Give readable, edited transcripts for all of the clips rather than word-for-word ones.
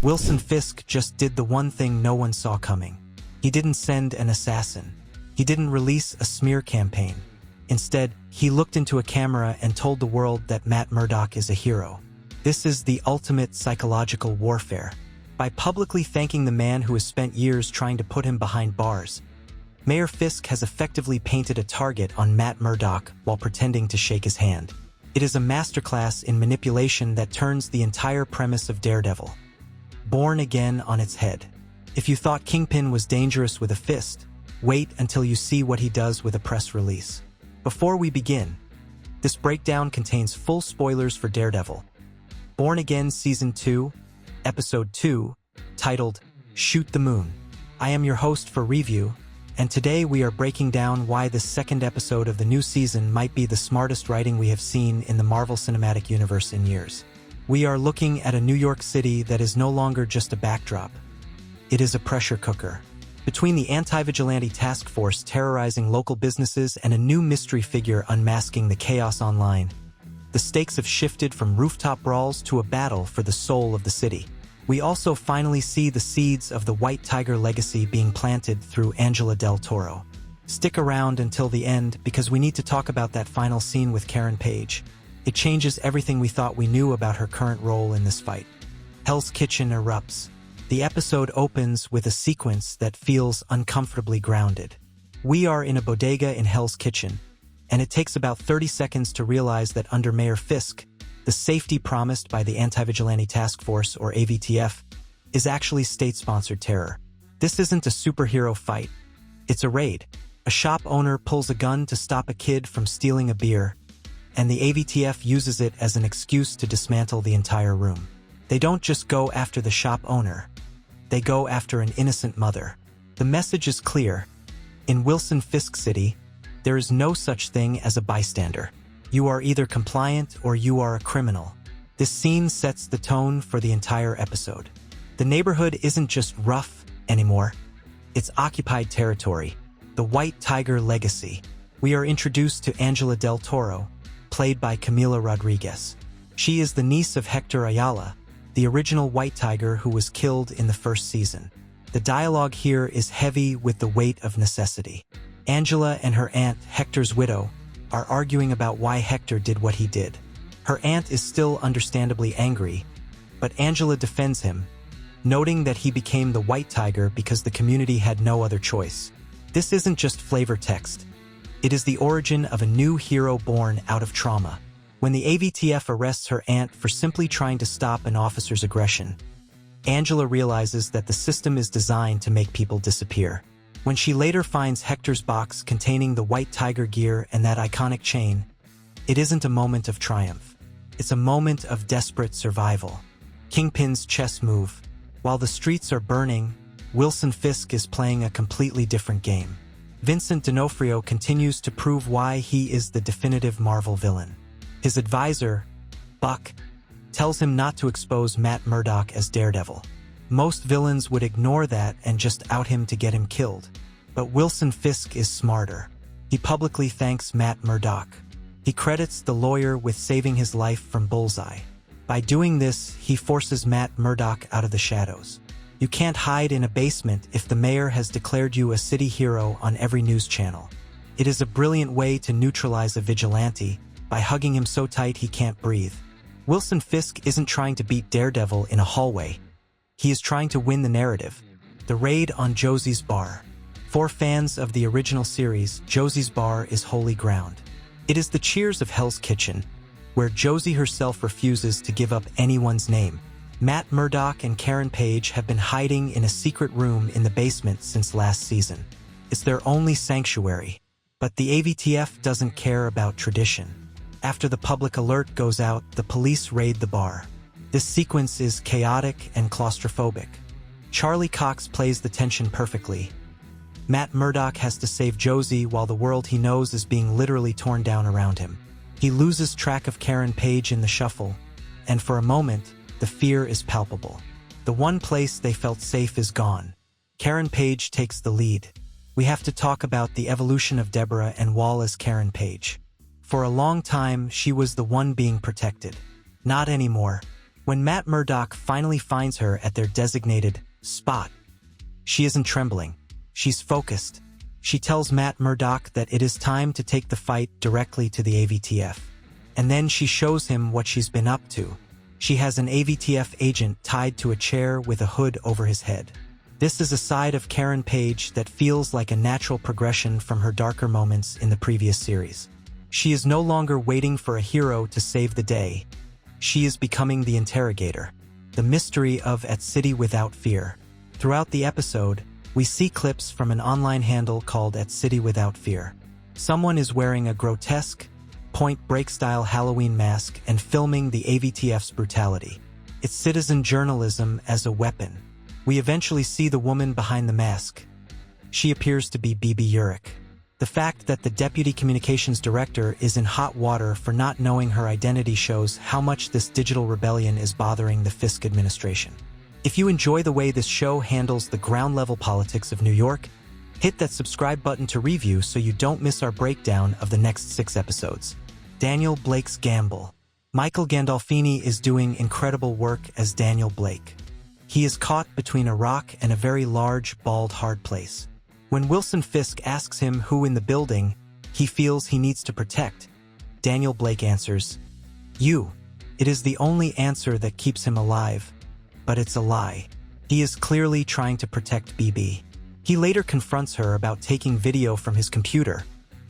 Wilson Fisk just did the one thing no one saw coming. He didn't send an assassin. He didn't release a smear campaign. Instead, he looked into a camera and told the world that Matt Murdock is a hero. This is the ultimate psychological warfare. By publicly thanking the man who has spent years trying to put him behind bars, Mayor Fisk has effectively painted a target on Matt Murdock while pretending to shake his hand. It is a masterclass in manipulation that turns the entire premise of Daredevil, Born Again, on its head. If you thought Kingpin was dangerous with a fist, wait until you see what he does with a press release. Before we begin, this breakdown contains full spoilers for Daredevil, Born Again Season 2, Episode 2, titled Shoot the Moon. I am your host for Review, and today we are breaking down why this second episode of the new season might be the smartest writing we have seen in the Marvel Cinematic Universe in years. We are looking at a New York City that is no longer just a backdrop. It is a pressure cooker. Between the Anti-Vigilante Task Force terrorizing local businesses and a new mystery figure unmasking the chaos online, the stakes have shifted from rooftop brawls to a battle for the soul of the city. We also finally see the seeds of the White Tiger legacy being planted through Angela Del Toro. Stick around until the end because we need to talk about that final scene with Karen Page. It changes everything we thought we knew about her current role in this fight. Hell's Kitchen erupts. The episode opens with a sequence that feels uncomfortably grounded. We are in a bodega in Hell's Kitchen, and it takes about 30 seconds to realize that under Mayor Fisk, the safety promised by the Anti-Vigilante Task Force, or AVTF, is actually state-sponsored terror. This isn't a superhero fight. It's a raid. A shop owner pulls a gun to stop a kid from stealing a beer, and the AVTF uses it as an excuse to dismantle the entire room. They don't just go after the shop owner. They go after an innocent mother. The message is clear. In Wilson Fisk City, there is no such thing as a bystander. You are either compliant or you are a criminal. This scene sets the tone for the entire episode. The neighborhood isn't just rough anymore. It's occupied territory, the White Tiger legacy. We are introduced to Angela Del Toro, played by Camila Rodriguez. She is the niece of Hector Ayala, the original White Tiger who was killed in the first season. The dialogue here is heavy with the weight of necessity. Angela and her aunt, Hector's widow, are arguing about why Hector did what he did. Her aunt is still understandably angry, but Angela defends him, noting that he became the White Tiger because the community had no other choice. This isn't just flavor text. It is the origin of a new hero born out of trauma. When the AVTF arrests her aunt for simply trying to stop an officer's aggression, Angela realizes that the system is designed to make people disappear. When she later finds Hector's box containing the White Tiger gear and that iconic chain, it isn't a moment of triumph. It's a moment of desperate survival. Kingpin's chess move. While the streets are burning, Wilson Fisk is playing a completely different game. Vincent D'Onofrio continues to prove why he is the definitive Marvel villain. His advisor, Buck, tells him not to expose Matt Murdock as Daredevil. Most villains would ignore that and just out him to get him killed. But Wilson Fisk is smarter. He publicly thanks Matt Murdock. He credits the lawyer with saving his life from Bullseye. By doing this, he forces Matt Murdock out of the shadows. You can't hide in a basement if the mayor has declared you a city hero on every news channel. It is a brilliant way to neutralize a vigilante by hugging him so tight he can't breathe. Wilson Fisk isn't trying to beat Daredevil in a hallway. He is trying to win the narrative. The raid on Josie's bar. For fans of the original series, Josie's bar is holy ground. It is the cheers of Hell's Kitchen, where Josie herself refuses to give up anyone's name. Matt Murdock and Karen Page have been hiding in a secret room in the basement since last season. It's their only sanctuary. But the AVTF doesn't care about tradition. After the public alert goes out, the police raid the bar. This sequence is chaotic and claustrophobic. Charlie Cox plays the tension perfectly. Matt Murdock has to save Josie while the world he knows is being literally torn down around him. He loses track of Karen Page in the shuffle, and for a moment, the fear is palpable. The one place they felt safe is gone. Karen Page takes the lead. We have to talk about the evolution of Deborah and Wall as Karen Page. For a long time, she was the one being protected. Not anymore. When Matt Murdock finally finds her at their designated spot, she isn't trembling. She's focused. She tells Matt Murdock that it is time to take the fight directly to the AVTF. And then she shows him what she's been up to. She has an AVTF agent tied to a chair with a hood over his head. This is a side of Karen Page that feels like a natural progression from her darker moments in the previous series. She is no longer waiting for a hero to save the day. She is becoming the interrogator, the mystery of At City Without Fear. Throughout the episode, we see clips from an online handle called At City Without Fear. Someone is wearing a grotesque, Point Break-style Halloween mask and filming the AVTF's brutality. It's citizen journalism as a weapon. We eventually see the woman behind the mask. She appears to be Bibi Urich. The fact that the Deputy Communications Director is in hot water for not knowing her identity shows how much this digital rebellion is bothering the Fisk administration. If you enjoy the way this show handles the ground-level politics of New York, hit that subscribe button to review so you don't miss our breakdown of the next 6 episodes. Daniel Blake's Gamble. Michael Gandolfini is doing incredible work as Daniel Blake. He is caught between a rock and a very large, bald, hard place. When Wilson Fisk asks him who in the building he feels he needs to protect, Daniel Blake answers, "You." It is the only answer that keeps him alive, but it's a lie. He is clearly trying to protect BB. He later confronts her about taking video from his computer,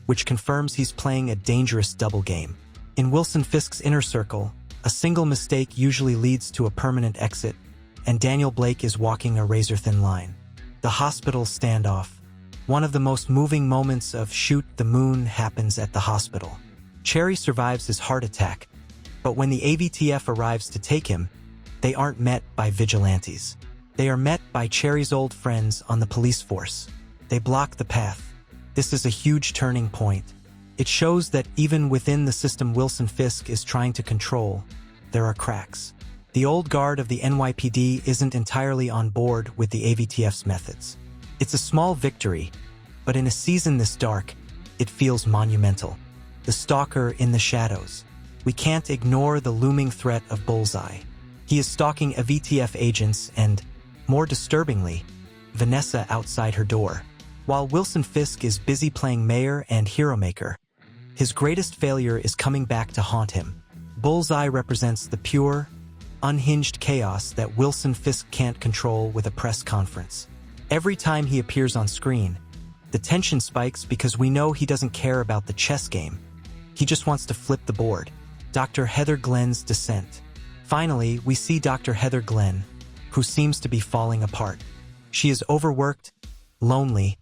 which confirms he's playing a dangerous double game. In Wilson Fisk's inner circle, a single mistake usually leads to a permanent exit, and Daniel Blake is walking a razor-thin line. The hospital standoff. One of the most moving moments of Shoot the Moon happens at the hospital. Cherry survives his heart attack, but when the AVTF arrives to take him, they aren't met by vigilantes. They are met by Cherry's old friends on the police force. They block the path. This is a huge turning point. It shows that even within the system Wilson Fisk is trying to control, there are cracks. The old guard of the NYPD isn't entirely on board with the AVTF's methods. It's a small victory, but in a season this dark, it feels monumental. The stalker in the shadows. We can't ignore the looming threat of Bullseye. He is stalking AVTF agents and, more disturbingly, Vanessa outside her door. While Wilson Fisk is busy playing mayor and hero maker, his greatest failure is coming back to haunt him. Bullseye represents the pure, unhinged chaos that Wilson Fisk can't control with a press conference. Every time he appears on screen, the tension spikes because we know he doesn't care about the chess game. He just wants to flip the board. Dr. Heather Glenn's descent. Finally, we see Dr. Heather Glenn, who seems to be falling apart. She is overworked, lonely,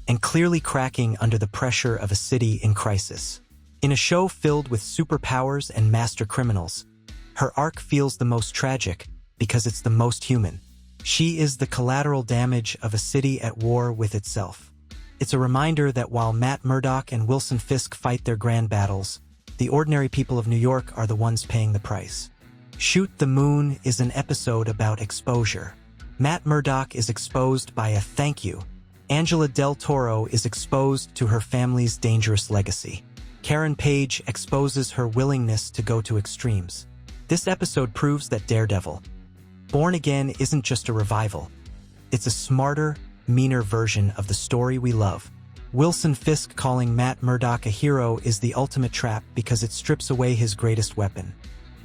and clearly cracking under the pressure of a city in crisis. In a show filled with superpowers and master criminals, her arc feels the most tragic because it's the most human. She is the collateral damage of a city at war with itself. It's a reminder that while Matt Murdock and Wilson Fisk fight their grand battles, the ordinary people of New York are the ones paying the price. Shoot the Moon is an episode about exposure. Matt Murdock is exposed by a thank you. Angela Del Toro is exposed to her family's dangerous legacy. Karen Page exposes her willingness to go to extremes. This episode proves that Daredevil, Born Again, isn't just a revival. It's a smarter, meaner version of the story we love. Wilson Fisk calling Matt Murdock a hero is the ultimate trap because it strips away his greatest weapon,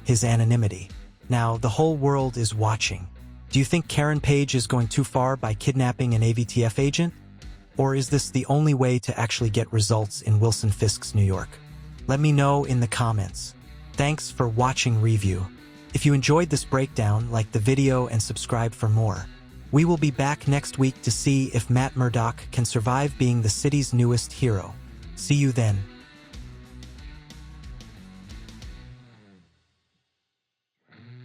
his anonymity. Now, the whole world is watching. Do you think Karen Page is going too far by kidnapping an AVTF agent? Or is this the only way to actually get results in Wilson Fisk's New York? Let me know in the comments. Thanks for watching Review. If you enjoyed this breakdown, like the video and subscribe for more. We will be back next week to see if Matt Murdock can survive being the city's newest hero. See you then.